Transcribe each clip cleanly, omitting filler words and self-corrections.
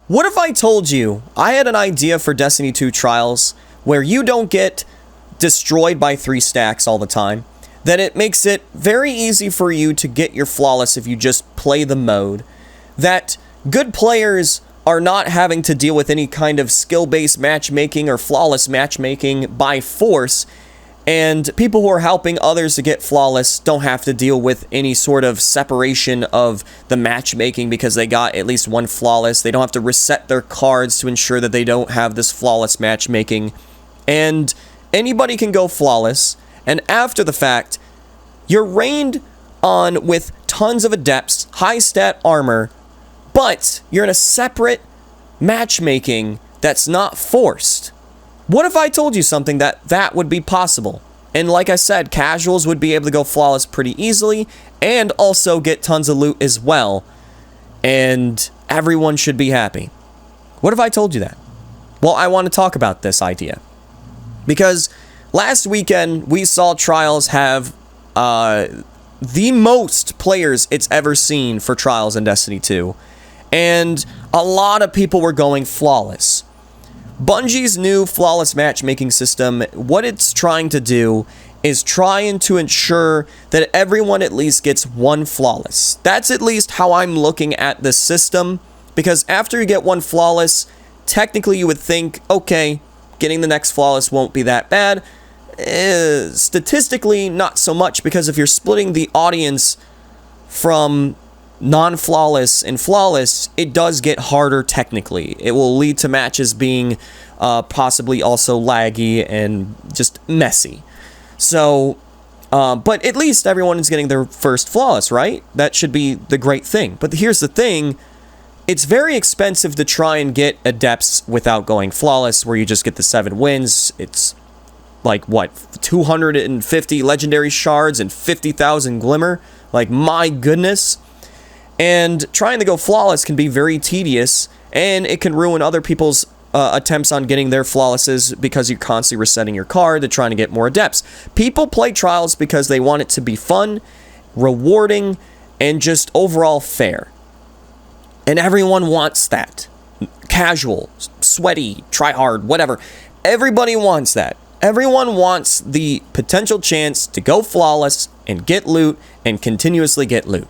What if I told you I had an idea for Destiny 2 Trials where you don't get destroyed by 3 stacks all the time, that it makes it very easy for you to get your flawless if you just play the mode, that good players are not having to deal with any kind of skill-based matchmaking or flawless matchmaking by force, and people who are helping others to get flawless don't have to deal with any sort of separation of the matchmaking because they got at least one flawless. They don't have to reset their cards to ensure that they don't have this flawless matchmaking. And anybody can go flawless, and after the fact, you're rained on with tons of adepts, high stat armor, but you're in a separate matchmaking that's not forced. What if I told you something that would be possible? And like I said, casuals would be able to go flawless pretty easily and also get tons of loot as well. And everyone should be happy. What if I told you that? Well, I want to talk about this idea. Because last weekend, we saw Trials have the most players it's ever seen for Trials in Destiny 2. And a lot of people were going flawless. Bungie's new flawless matchmaking system, what it's trying to do is trying to ensure that everyone at least gets one flawless. That's at least how I'm looking at this system, because after you get one flawless, technically you would think, okay, getting the next flawless won't be that bad. Statistically, not so much, because if you're splitting the audience from non-flawless and flawless, it does get harder technically. It will lead to matches being possibly also laggy and just messy. So, but at least everyone is getting their first flawless, right? That should be the great thing. But here's the thing. It's very expensive to try and get adepts without going flawless, where you just get the 7 wins. It's like, what, 250 legendary shards and 50,000 glimmer? Like, my goodness. And trying to go flawless can be very tedious, and it can ruin other people's attempts on getting their flawlesses because you're constantly resetting your card to trying to get more adepts. People play Trials because they want it to be fun, rewarding, and just overall fair. And everyone wants that. Casual, sweaty, try hard, whatever. Everybody wants that. Everyone wants the potential chance to go flawless and get loot and continuously get loot.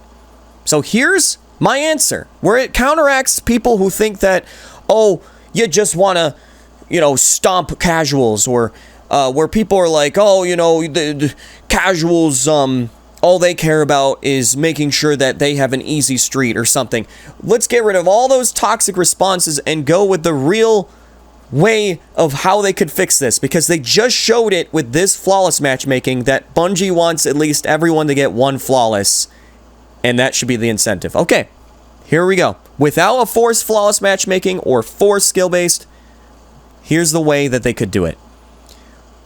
So here's my answer, where it counteracts people who think that, oh, you just want to, stomp casuals, or where people are like, oh, the casuals, all they care about is making sure that they have an easy street or something. Let's get rid of all those toxic responses and go with the real way of how they could fix this, because they just showed it with this flawless matchmaking that Bungie wants at least everyone to get one flawless. And that should be the incentive. Okay, here we go. Without a forced flawless matchmaking or forced skill-based, here's the way that they could do it.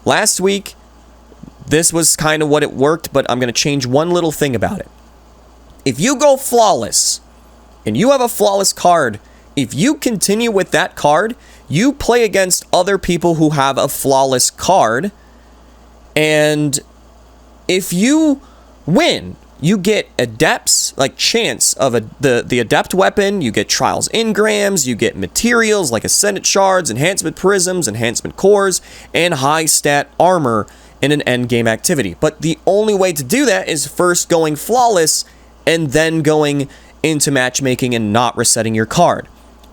Last week, this was kind of what it worked, but I'm going to change one little thing about it. If you go flawless, and you have a flawless card, if you continue with that card, you play against other people who have a flawless card, and if you win, you get adepts, like chance of the adept weapon, you get trials engrams, you get materials like ascendant shards, enhancement prisms, enhancement cores, and high stat armor in an endgame activity. But the only way to do that is first going flawless and then going into matchmaking and not resetting your card.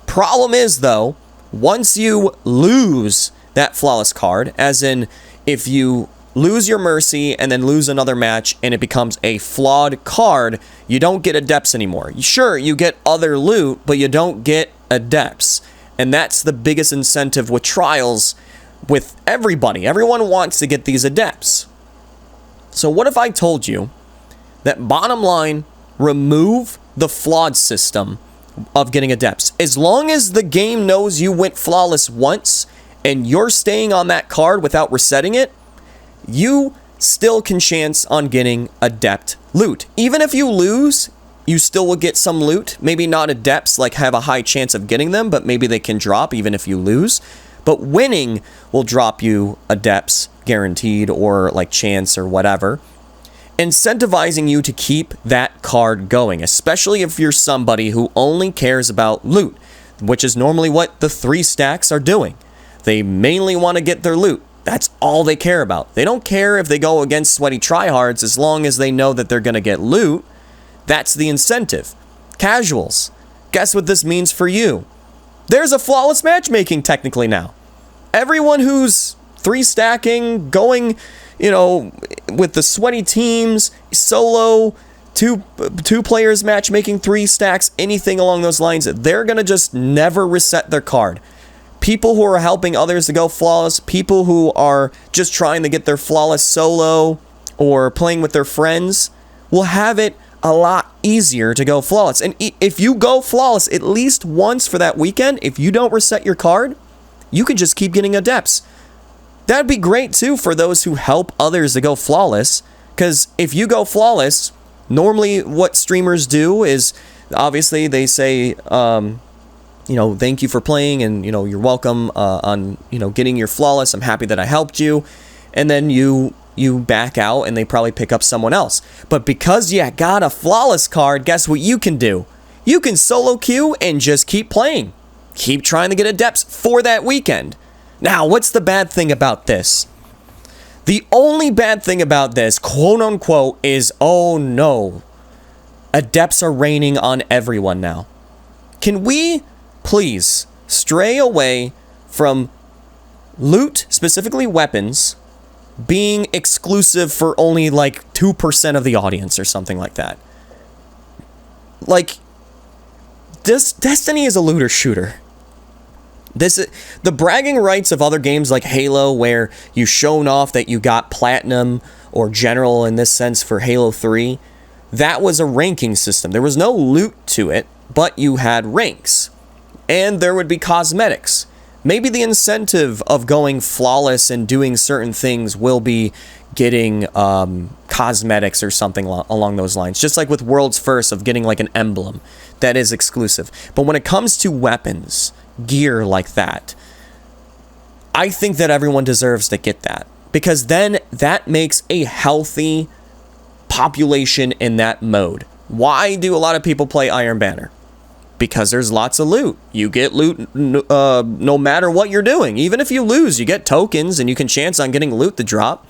Problem is, though, once you lose that flawless card, as in if you lose your mercy and then lose another match and it becomes a flawed card, you don't get adepts anymore. Sure, you get other loot, but you don't get adepts. And that's the biggest incentive with Trials with everybody. Everyone wants to get these adepts. So what if I told you that, bottom line, remove the flawed system of getting adepts? As long as the game knows you went flawless once and you're staying on that card without resetting it, you still can chance on getting adept loot. Even if you lose, you still will get some loot. Maybe not adepts, like have a high chance of getting them, but maybe they can drop even if you lose. But winning will drop you adepts guaranteed, or like chance or whatever, incentivizing you to keep that card going, especially if you're somebody who only cares about loot. which is normally what the 3 stacks are doing. They mainly want to get their loot. That's all they care about. They don't care if they go against sweaty tryhards as long as they know that they're going to get loot. That's the incentive. Casuals, guess what this means for you? There's a flawless matchmaking technically now. Everyone who's 3 stacking, going, with the sweaty teams, solo, two players matchmaking, 3 stacks, anything along those lines, they're going to just never reset their card. People who are helping others to go flawless, people who are just trying to get their flawless solo or playing with their friends will have it a lot easier to go flawless. And if you go flawless at least once for that weekend, if you don't reset your card, you can just keep getting adepts. That'd be great too for those who help others to go flawless, because if you go flawless, normally what streamers do is obviously they say, thank you for playing, and you're welcome on getting your flawless. I'm happy that I helped you, and then you back out and they probably pick up someone else. But because you got a flawless card, guess what you can do? You can solo queue and just keep playing. Keep trying to get adepts for that weekend. Now, what's the bad thing about this? The only bad thing about this, quote unquote, is, oh no, adepts are raining on everyone now. Can we please stray away from loot, specifically weapons, being exclusive for only like 2% of the audience or something like that? Like, this Destiny is a looter shooter. The bragging rights of other games like Halo, where you shown off that you got platinum or general in this sense for Halo 3, that was a ranking system. There was no loot to it, but you had ranks. And there would be cosmetics. Maybe the incentive of going flawless and doing certain things will be getting cosmetics or something along those lines. Just like with World's First of getting like an emblem that is exclusive. But when it comes to weapons, gear like that, I think that everyone deserves to get that. Because then that makes a healthy population in that mode. Why do a lot of people play Iron Banner? Because there's lots of loot. You get loot no matter what you're doing. Even if you lose, you get tokens and you can chance on getting loot to drop.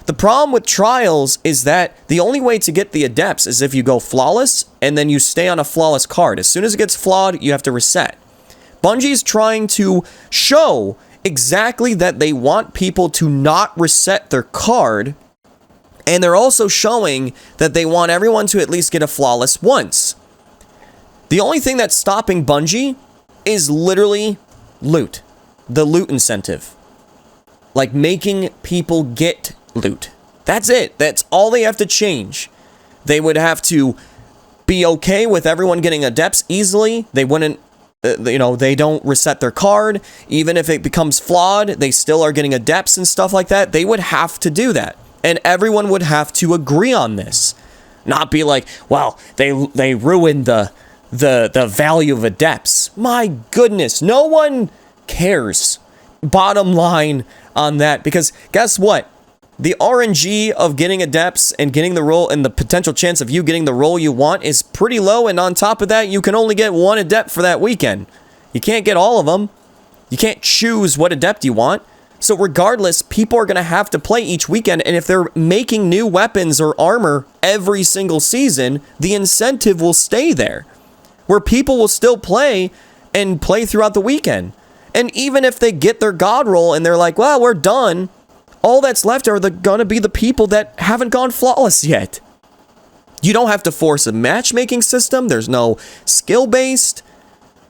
The problem with Trials is that the only way to get the adepts is if you go flawless and then you stay on a flawless card. As soon as it gets flawed, you have to reset. Bungie's trying to show exactly that they want people to not reset their card, and they're also showing that they want everyone to at least get a flawless once. The only thing that's stopping Bungie is literally loot. The loot incentive. Like making people get loot. That's it. That's all they have to change. They would have to be okay with everyone getting adepts easily. They wouldn't, they don't reset their card. Even if it becomes flawed, they still are getting adepts and stuff like that. They would have to do that. And everyone would have to agree on this. Not be like, well, they ruined the value of adepts. My goodness, no one cares. Bottom line on that, because guess what? The RNG of getting adepts and getting the role and the potential chance of you getting the role you want is pretty low, and on top of that, you can only get 1 adept for that weekend. You can't get all of them. You can't choose what adept you want. So regardless, people are going to have to play each weekend, and if they're making new weapons or armor every single season, the incentive will stay there, where people will still play and play throughout the weekend. And even if they get their god roll and they're like, well, we're done, all that's left are gonna be the people that haven't gone flawless yet. You don't have to force a matchmaking system. There's no skill-based.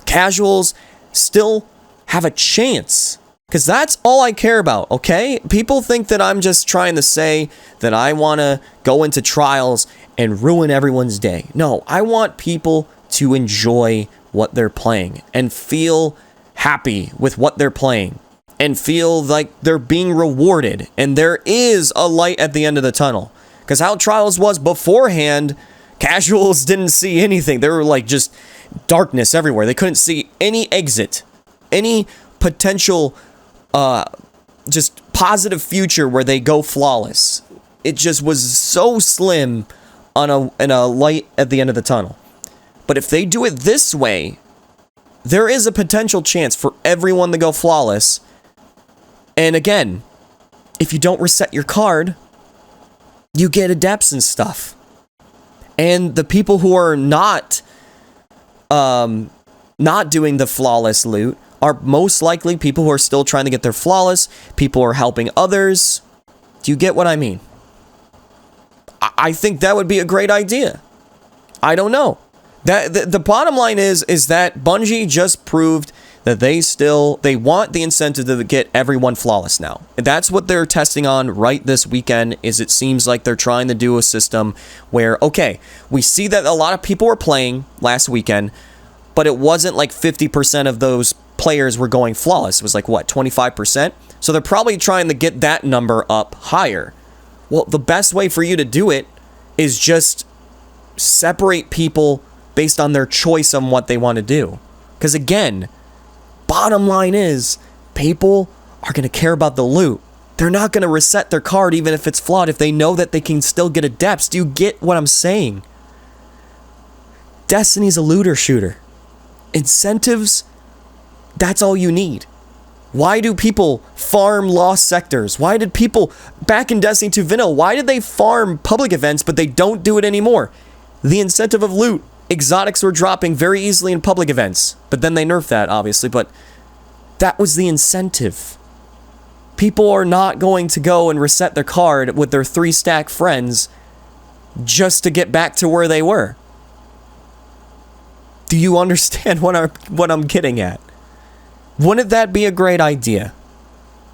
Casuals still have a chance. Because that's all I care about, okay? People think that I'm just trying to say that I want to go into Trials and ruin everyone's day. No, I want people to enjoy what they're playing and feel happy with what they're playing and feel like they're being rewarded and there is a light at the end of the tunnel. Because how Trials was beforehand, casuals didn't see anything. There were like just darkness everywhere. They couldn't see any exit, any potential just positive future where they go flawless. It just was so slim on a light at the end of the tunnel. But if they do it this way, there is a potential chance for everyone to go flawless. And again, if you don't reset your card, you get adepts and stuff. And the people who are not doing the flawless loot are most likely people who are still trying to get their flawless. People are helping others. Do you get what I mean? I think that would be a great idea. I don't know. The bottom line is that Bungie just proved that they want the incentive to get everyone flawless now. And that's what they're testing on right this weekend. Is it seems like they're trying to do a system where, okay, we see that a lot of people were playing last weekend, but it wasn't like 50% of those players were going flawless. It was like, what, 25%? So they're probably trying to get that number up higher. Well, the best way for you to do it is just separate people based on their choice on what they want to do. Because again, bottom line is, people are going to care about the loot. They're not going to reset their card even if it's flawed if they know that they can still get adepts. Do you get what I'm saying? Destiny's a looter shooter. Incentives, that's all you need. Why do people farm lost sectors? Why did people back in Destiny 2 Vanilla, why did they farm public events but they don't do it anymore? The incentive of loot. Exotics were dropping very easily in public events, but then they nerfed that, obviously, but that was the incentive. People are not going to go and reset their card with their 3-stack friends just to get back to where they were. Do you understand what I'm getting at? Wouldn't that be a great idea?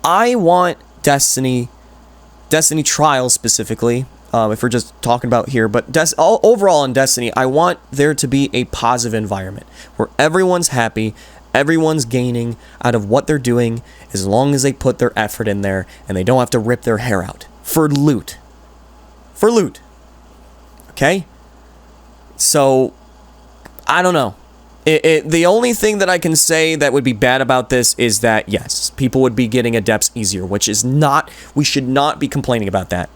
I want Destiny Trials specifically, if we're just talking about here, but overall in Destiny, I want there to be a positive environment where everyone's happy, everyone's gaining out of what they're doing as long as they put their effort in there and they don't have to rip their hair out for loot. For loot. Okay? So, I don't know. The only thing that I can say that would be bad about this is that, yes, people would be getting adepts easier, which is not, we should not be complaining about that,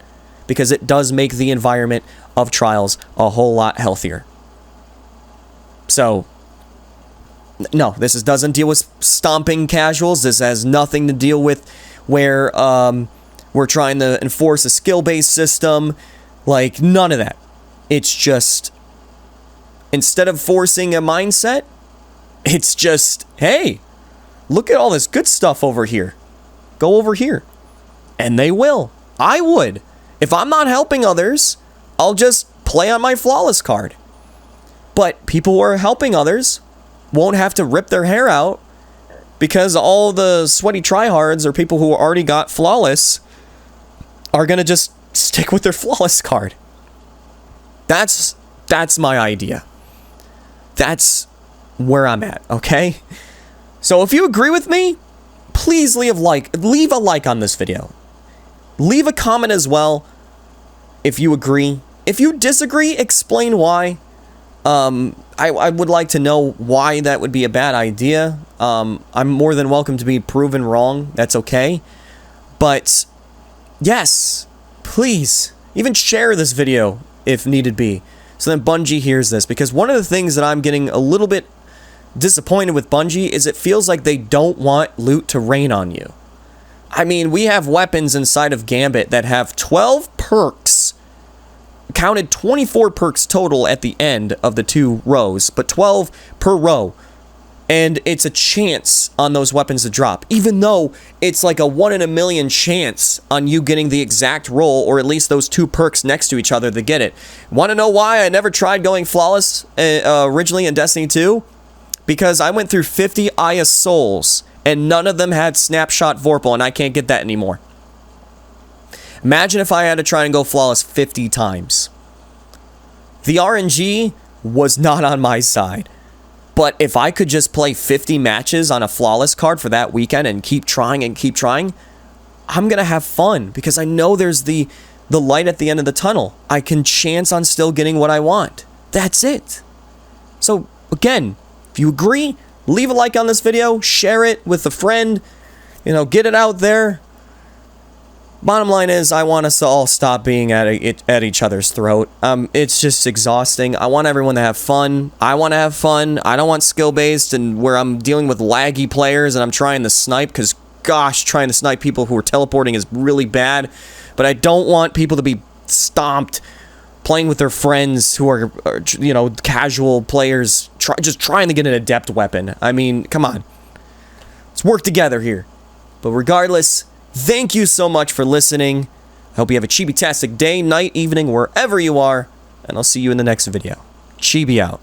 because it does make the environment of Trials a whole lot healthier. So, no, this doesn't deal with stomping casuals. This has nothing to deal with where we're trying to enforce a skill-based system. Like, none of that. It's just, instead of forcing a mindset, it's just, hey, look at all this good stuff over here. Go over here. And they will. I would. If I'm not helping others, I'll just play on my flawless card. But people who are helping others won't have to rip their hair out because all the sweaty tryhards or people who already got flawless are going to just stick with their flawless card. That's my idea. That's where I'm at, okay? So if you agree with me, please leave a like on this video. Leave a comment as well if you agree. If you disagree, explain why. I would like to know why that would be a bad idea. I'm more than welcome to be proven wrong. That's okay. But yes, please, even share this video if needed be, so that Bungie hears this. Because one of the things that I'm getting a little bit disappointed with Bungie is it feels like they don't want loot to rain on you. I mean, we have weapons inside of Gambit that have 12 perks, counted 24 perks total at the end of the 2 rows, but 12 per row. And it's a chance on those weapons to drop, even though it's like a 1 in a million chance on you getting the exact roll, or at least those 2 perks next to each other to get it. Want to know why I never tried going flawless originally in Destiny 2? Because I went through 50 Aya Souls, and none of them had Snapshot Vorpal, and I can't get that anymore. Imagine if I had to try and go flawless 50 times. The RNG was not on my side. But if I could just play 50 matches on a flawless card for that weekend and keep trying, I'm going to have fun because I know there's the light at the end of the tunnel. I can chance on still getting what I want. That's it. So, again, if you agree, leave a like on this video, share it with a friend, get it out there. Bottom line is, I want us to all stop being at each other's throat. It's just exhausting. I want everyone to have fun. I want to have fun. I don't want skill-based and where I'm dealing with laggy players and I'm trying to snipe, because, gosh, trying to snipe people who are teleporting is really bad. But I don't want people to be stomped playing with their friends who are you know, casual players, just trying to get an adept weapon. I mean, come on. Let's work together here. But regardless, thank you so much for listening. I hope you have a chibi-tastic day, night, evening, wherever you are, and I'll see you in the next video. Chibi out.